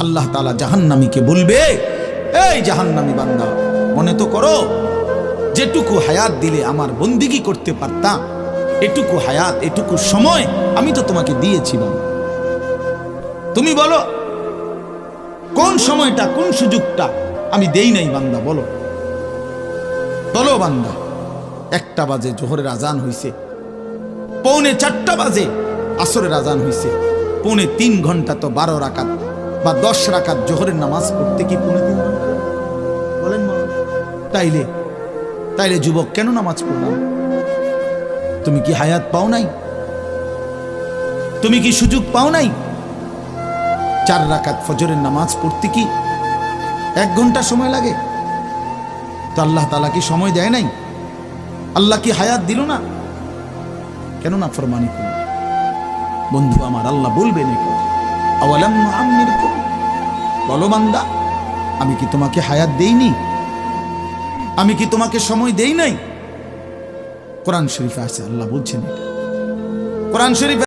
আল্লাহ তাআলা জাহান্নামীকে বলবে, এই জাহান্নামী বান্দা, মনে তো করো যেটুকু হায়াত দিলে আমার বন্দিগি করতে পারতাম, এটুকু হায়াত, এটুকু সময় আমি তো তোমাকে দিয়েছিলাম। তুমি বলো কোন সময়টা, কোন সুযোগটা আমি দেই নাই বান্দা? বলো বলো বান্দা। 1টা বাজে জোহরের আজান হইছে, 3:45 বাজে আসরের আজান হইছে, 3.5 ঘন্টা তো 12 রাকাত বা 10 রাকাত জোহরের নামাজ পড়তে কি 3.5 ঘন্টা? বলেন মা। তাইলে যুবক কেন নামাজ পড়লাম? তুমি কি হায়াত পাও নাই? তুমি কি সুযোগ পাও নাই? 4 রাকাত ফজরের নামাজ পড়তে কি 1 ঘন্টা সময় লাগে? তো আল্লাহ তাআলা কি সময় দেয় নাই? আল্লাহ কি হায়াত দিল না? কেন না ফরমানি করল? বন্ধু আমার, আল্লাহ বলবেন এই কথা, আওয়ালাম নুআম্মিরকুম, বলো বান্দা, আমি কি তোমাকে হায়াত দেইনি? আমি কি তোমাকে সময় দেই নাই? কোরআন শরীফে আছে, আল্লাহ বলছেন এটা। কোরআন শরীফে